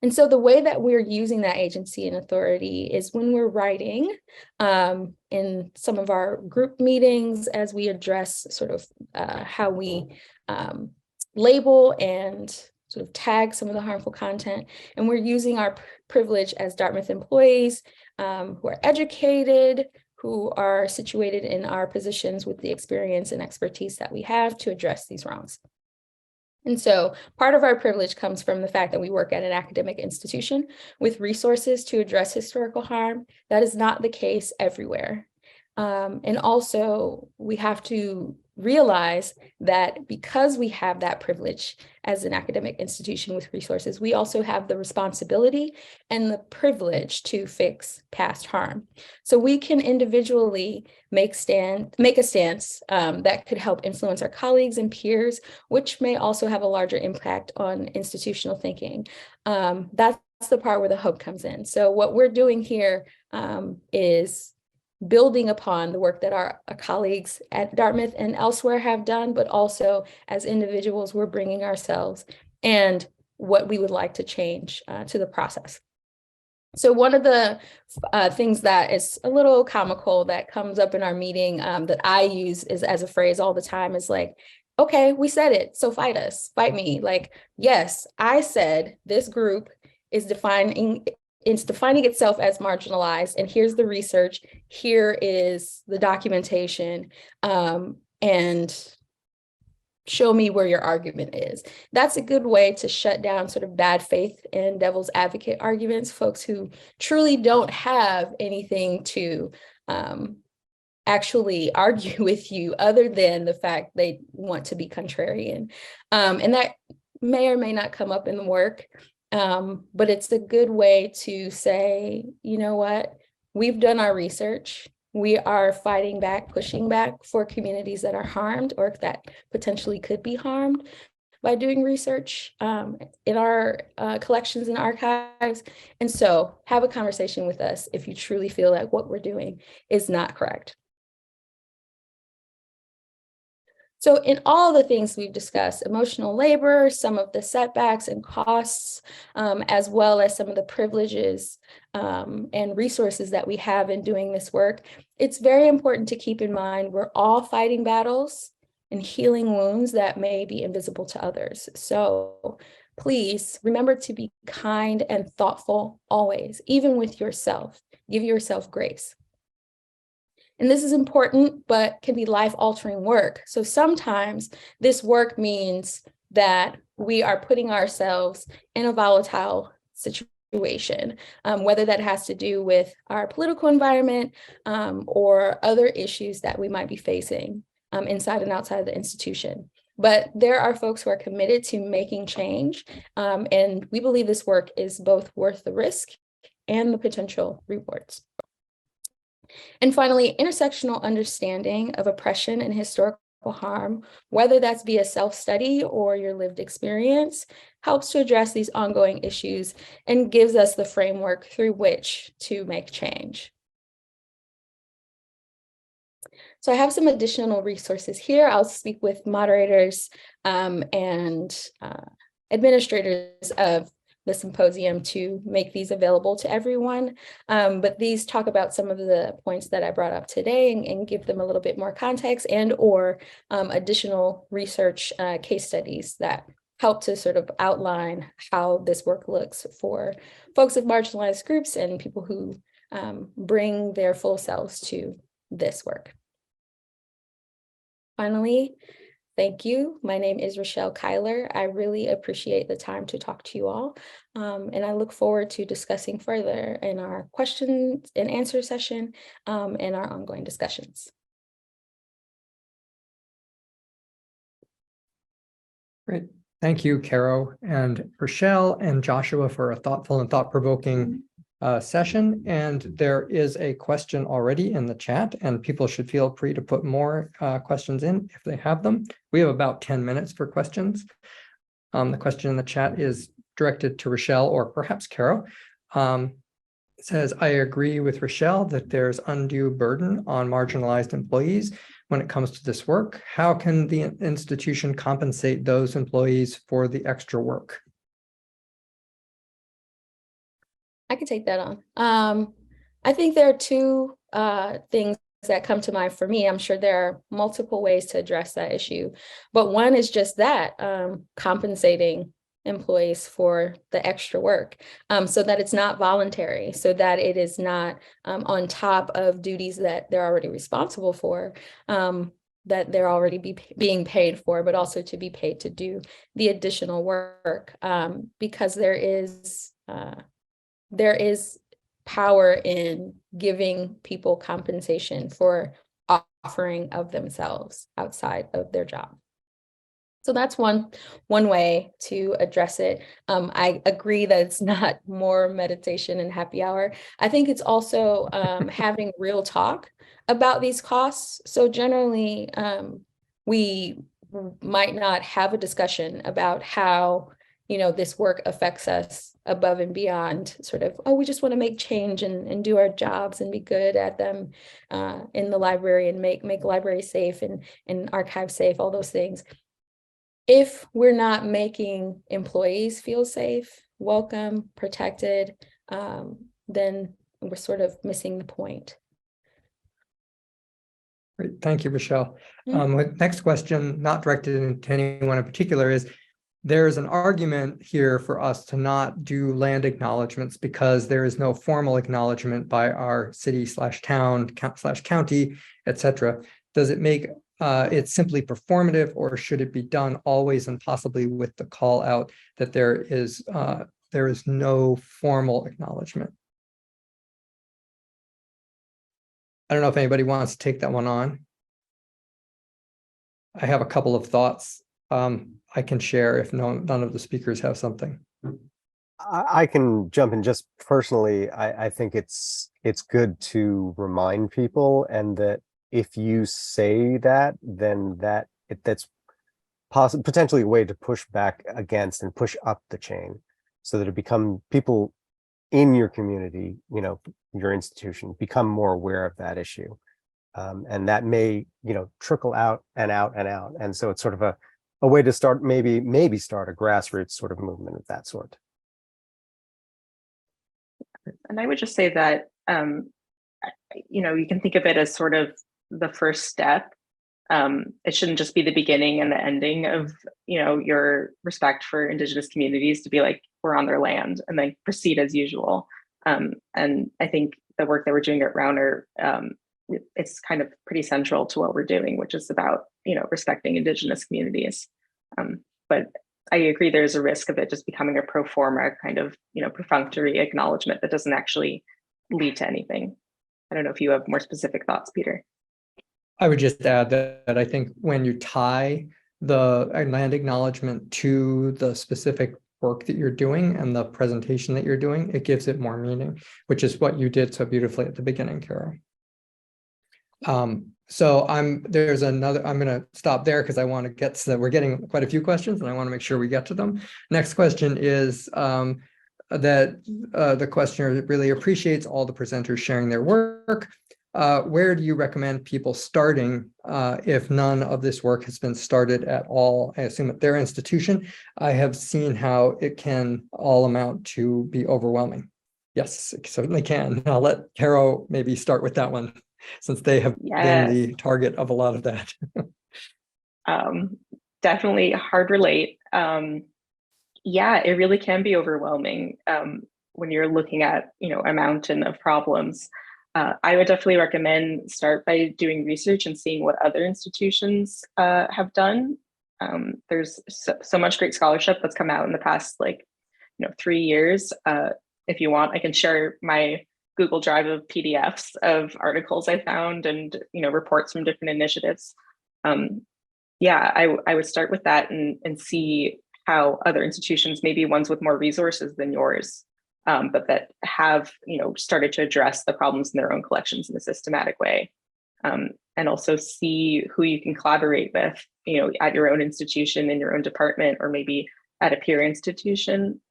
And so the way that we're using that agency and authority is when we're writing in some of our group meetings, as we address sort of how we label and sort of tag some of the harmful content. And we're using our privilege as Dartmouth employees who are educated, who are situated in our positions with the experience and expertise that we have to address these wrongs. And so part of our privilege comes from the fact that we work at an academic institution with resources to address historical harm. That is not the case everywhere. And also we have to realize that because we have that privilege as an academic institution with resources, we also have the responsibility and the privilege to fix past harm. So we can individually make a stance that could help influence our colleagues and peers, which may also have a larger impact on institutional thinking. That's the part where the hope comes in. So what we're doing here is building upon the work that our colleagues at Dartmouth and elsewhere have done, but also as individuals, we're bringing ourselves and what we would like to change to the process. So one of the things that is a little comical that comes up in our meeting that I use is as a phrase all the time is like, okay, we said it, so fight us, fight me. Like, yes, I said this group is defining itself as marginalized, and here's the research, here is the documentation, and show me where your argument is. That's a good way to shut down sort of bad faith and devil's advocate arguments, folks who truly don't have anything to actually argue with you other than the fact they want to be contrarian. And that may or may not come up in the work. But it's a good way to say, you know what, we've done our research. We are fighting back, pushing back for communities that are harmed or that potentially could be harmed by doing research in our collections and archives. And so have a conversation with us if you truly feel like what we're doing is not correct. So in all the things we've discussed, emotional labor, some of the setbacks and costs, as well as some of the privileges and resources that we have in doing this work, it's very important to keep in mind we're all fighting battles and healing wounds that may be invisible to others. So please remember to be kind and thoughtful always, even with yourself. Give yourself grace. And this is important, but can be life-altering work. So sometimes this work means that we are putting ourselves in a volatile situation, whether that has to do with our political environment or other issues that we might be facing inside and outside of the institution. But there are folks who are committed to making change, and we believe this work is both worth the risk and the potential rewards. And finally, intersectional understanding of oppression and historical harm, whether that's via self-study or your lived experience, helps to address these ongoing issues and gives us the framework through which to make change. So I have some additional resources here. I'll speak with moderators and administrators of the symposium to make these available to everyone. But these talk about some of the points that I brought up today and give them a little bit more context and or additional research case studies that help to sort of outline how this work looks for folks of marginalized groups and people who bring their full selves to this work. Finally, thank you. My name is Richel Cuyler. I really appreciate the time to talk to you all. And I look forward to discussing further in our questions and answer session and our ongoing discussions. Great. Thank you, Caro and Richel and Joshua for a thoughtful and thought-provoking session. And there is a question already in the chat, and people should feel free to put more questions in if they have them. We have about 10 minutes for questions. The question in the chat is directed to Richel or perhaps Caro. It says, I agree with Richel that there's undue burden on marginalized employees when it comes to this work. How can the institution compensate those employees for the extra work? I can take that on. I think there are two things that come to mind for me. I'm sure there are multiple ways to address that issue, but one is just that, compensating employees for the extra work so that it's not voluntary, so that it is not on top of duties that they're already responsible for. that they're already being paid for, but also to be paid to do the additional work, because there is power in giving people compensation for offering of themselves outside of their job. So that's one way to address it. I agree that it's not more meditation and happy hour. I think it's also having real talk about these costs. So generally, we might not have a discussion about how, this work affects us above and beyond sort of, oh, we just want to make change and do our jobs and be good at them in the library and make libraries safe and archives safe, all those things. If we're not making employees feel safe, welcome, protected, then we're sort of missing the point. Great. Thank you, Richel. Next question, not directed to anyone in particular, is there's an argument here for us to not do land acknowledgements because there is no formal acknowledgement by our city/town, /county, etc. Does it make it's simply performative, or should it be done always and possibly with the call out that there is no formal acknowledgement? I don't know if anybody wants to take that one on. I have a couple of thoughts I can share if none of the speakers have something. I can jump in just personally. I think it's good to remind people, and that if you say that, then that's potentially a way to push back against and push up the chain, so that it become people in your community, your institution, become more aware of that issue, and that may trickle out and out and out, and so it's sort of a way to start maybe start a grassroots sort of movement of that sort. And I would just say that you can think of it as sort of the first step. It shouldn't just be the beginning and the ending of your respect for Indigenous communities to be like, we're on their land, and then proceed as usual. And I think the work that we're doing at Rauner, it's kind of pretty central to what we're doing, which is about respecting Indigenous communities. But I agree there's a risk of it just becoming a pro forma kind of perfunctory acknowledgement that doesn't actually lead to anything. I don't know if you have more specific thoughts, Peter. I would just add that I think when you tie the land acknowledgement to the specific work that you're doing and the presentation that you're doing, it gives it more meaning, which is what you did so beautifully at the beginning, Caro. So I'm going to stop there because I want to get to that. We're getting quite a few questions and I want to make sure we get to them. Next question is the questioner really appreciates all the presenters sharing their work. Where do you recommend people starting if none of this work has been started at all? I assume at their institution. I have seen how it can all amount to be overwhelming. Yes, it certainly can. I'll let Caro maybe start with that one, since they have been the target of a lot of that. Definitely hard relate. Yeah, it really can be overwhelming when you're looking at a mountain of problems. I would definitely recommend start by doing research and seeing what other institutions have done. There's so much great scholarship that's come out in the past 3 years. If you want, I can share my Google Drive of PDFs of articles I found and reports from different initiatives. Yeah, I would start with that and see how other institutions, maybe ones with more resources than yours, but that have started to address the problems in their own collections in a systematic way, and also see who you can collaborate with, at your own institution, in your own department, or maybe at a peer institution.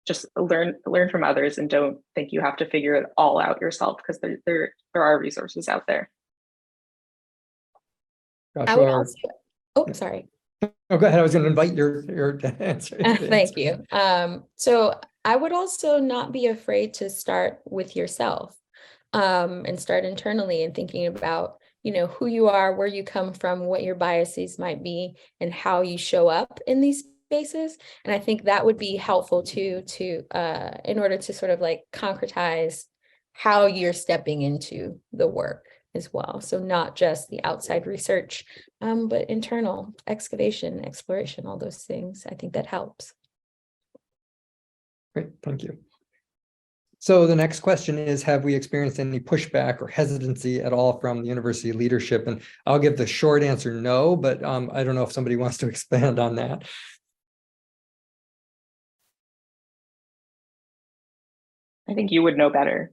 Just learn from others, and don't think you have to figure it all out yourself, because there are resources out there. Joshua, I would also, oh, sorry. Oh, go ahead. I was going to invite your answer. Thank you. So I would also not be afraid to start with yourself, and start internally and thinking about, who you are, where you come from, what your biases might be, and how you show up in these spaces. And I think that would be helpful too, in order to sort of concretize how you're stepping into the work. as well. So not just the outside research, but internal excavation, exploration, all those things. I think that helps. Great, thank you. So the next question is, have we experienced any pushback or hesitancy at all from the university leadership? And I'll give the short answer, no, but I don't know if somebody wants to expand on that. I think you would know better.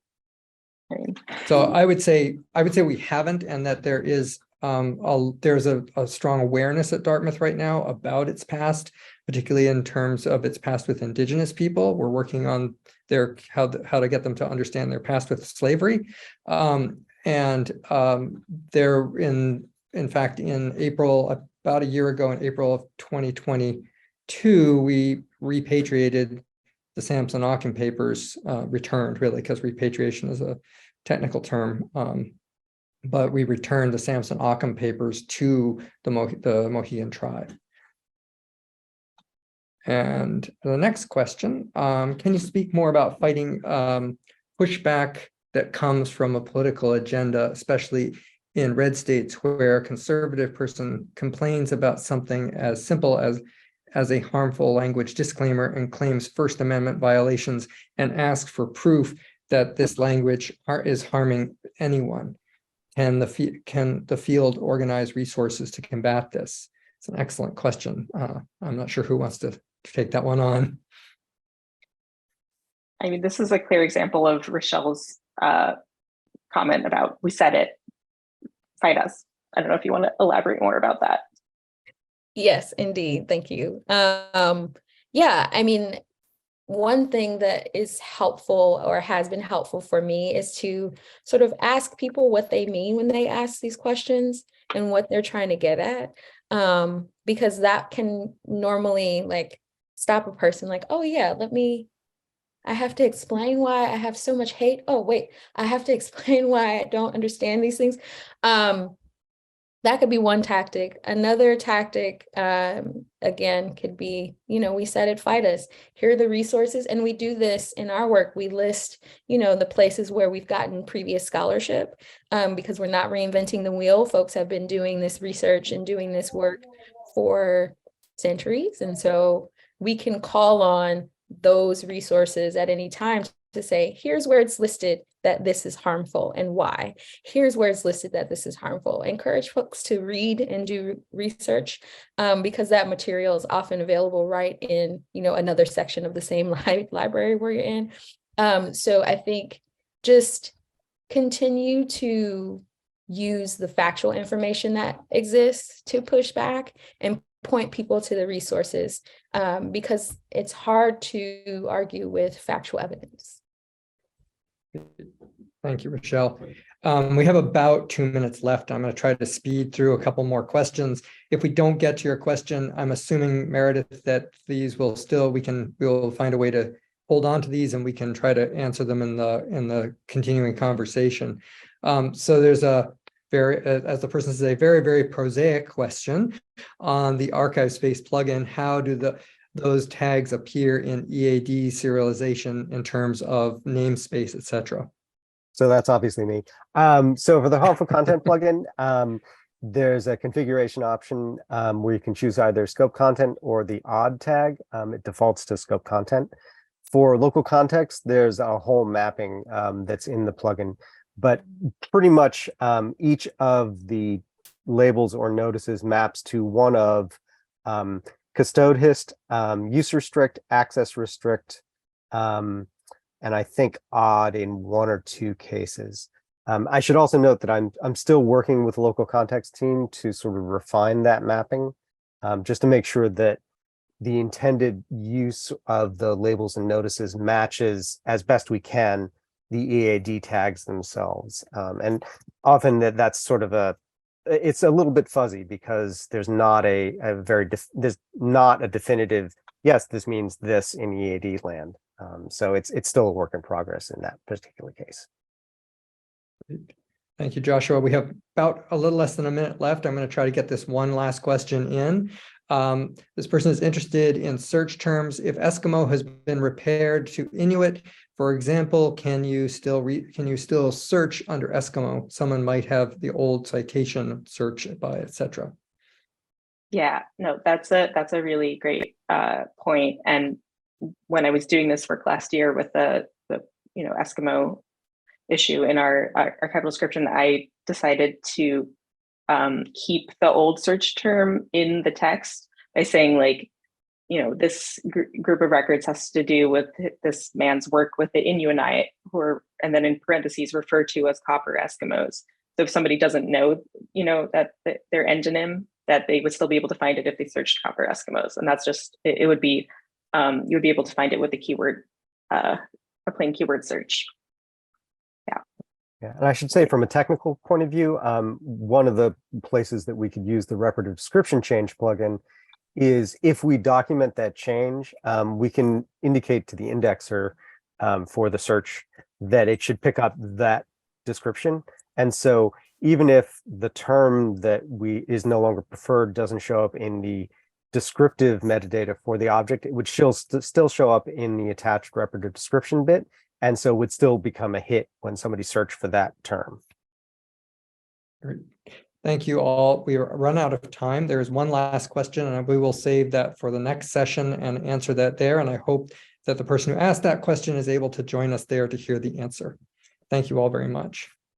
So I would say we haven't, and that there is there's a strong awareness at Dartmouth right now about its past, particularly in terms of its past with Indigenous people. We're working on how to get them to understand their past with slavery, and they're in fact in April, about a year ago, in April of 2022, we repatriated the Samson Occam papers, returned, really, because repatriation is a technical term, but we returned the Samson Occam papers to the Mohegan tribe. And the next question, can you speak more about fighting pushback that comes from a political agenda, especially in red states where a conservative person complains about something as simple as a harmful language disclaimer and claims First Amendment violations and asks for proof that this language is harming anyone? Can the field organize resources to combat this? It's an excellent question. I'm not sure who wants to take that one on. I mean, this is a clear example of Richel's comment about, we said it, fight us. I don't know if you want to elaborate more about that. Yes, indeed. Thank you. Yeah, I mean, one thing that is helpful or has been helpful for me is to sort of ask people what they mean when they ask these questions and what they're trying to get at, because that can normally like stop a person like, oh yeah, I have to explain why I have so much hate. Oh wait, I have to explain why I don't understand these things. That could be one tactic. Another tactic, again, could be, we said it, fight us. Here are the resources. And we do this in our work. We list, the places where we've gotten previous scholarship, because we're not reinventing the wheel. Folks have been doing this research and doing this work for centuries. And so we can call on those resources at any time to say, here's where it's listed that this is harmful and why. Here's where it's listed that this is harmful. Encourage folks to read and do research, because that material is often available right in, another section of the same library where you're in. So I think just continue to use the factual information that exists to push back and point people to the resources, because it's hard to argue with factual evidence. Thank you, Richel. We have about 2 minutes left. I'm going to try to speed through a couple more questions. If we don't get to your question, I'm assuming, Meredith, that these will still, we'll find a way to hold on to these and we can try to answer them in the continuing conversation. So there's a as the person says, a very, very prosaic question on the archive space plugin. How do those tags appear in EAD serialization in terms of namespace, et cetera? So that's obviously me. So for the harmful content plugin, there's a configuration option where you can choose either scope content or the odd tag. It defaults to scope content. For local context, there's a whole mapping that's in the plugin, but pretty much each of the labels or notices maps to one of custode hist, use restrict, access restrict, and I think odd in 1 or 2 cases. I should also note that I'm still working with the local context team to sort of refine that mapping, just to make sure that the intended use of the labels and notices matches as best we can the EAD tags themselves. And often that's sort of it's a little bit fuzzy because there's not there's not a definitive, yes, this means this in EAD land. So it's still a work in progress in that particular case. Thank you, Joshua. We have about a little less than a minute left. I'm going to try to get this one last question in. This person is interested in search terms. If Eskimo has been repaired to Inuit, For example, can you still search under Eskimo? Someone might have the old citation search by, etc. Yeah, no, that's a really great point. And when I was doing this work last year with the Eskimo issue in our archival description, I decided to keep the old search term in the text by saying, like, this group of records has to do with this man's work with the Inuit, who are, and then in parentheses, referred to as copper Eskimos. So if somebody doesn't know, that their endonym, that they would still be able to find it if they searched copper Eskimos. And that's just, it would be, you would be able to find it with the keyword, a plain keyword search. Yeah, and I should say, from a technical point of view, one of the places that we could use the reparative description change plugin is if we document that change, we can indicate to the indexer for the search that it should pick up that description. And so even if the term that is no longer preferred doesn't show up in the descriptive metadata for the object, it would still show up in the attached reparative description bit, and so would still become a hit when somebody searched for that term. Great. Thank you all. We run out of time. There is one last question, and we will save that for the next session and answer that there. And I hope that the person who asked that question is able to join us there to hear the answer. Thank you all very much.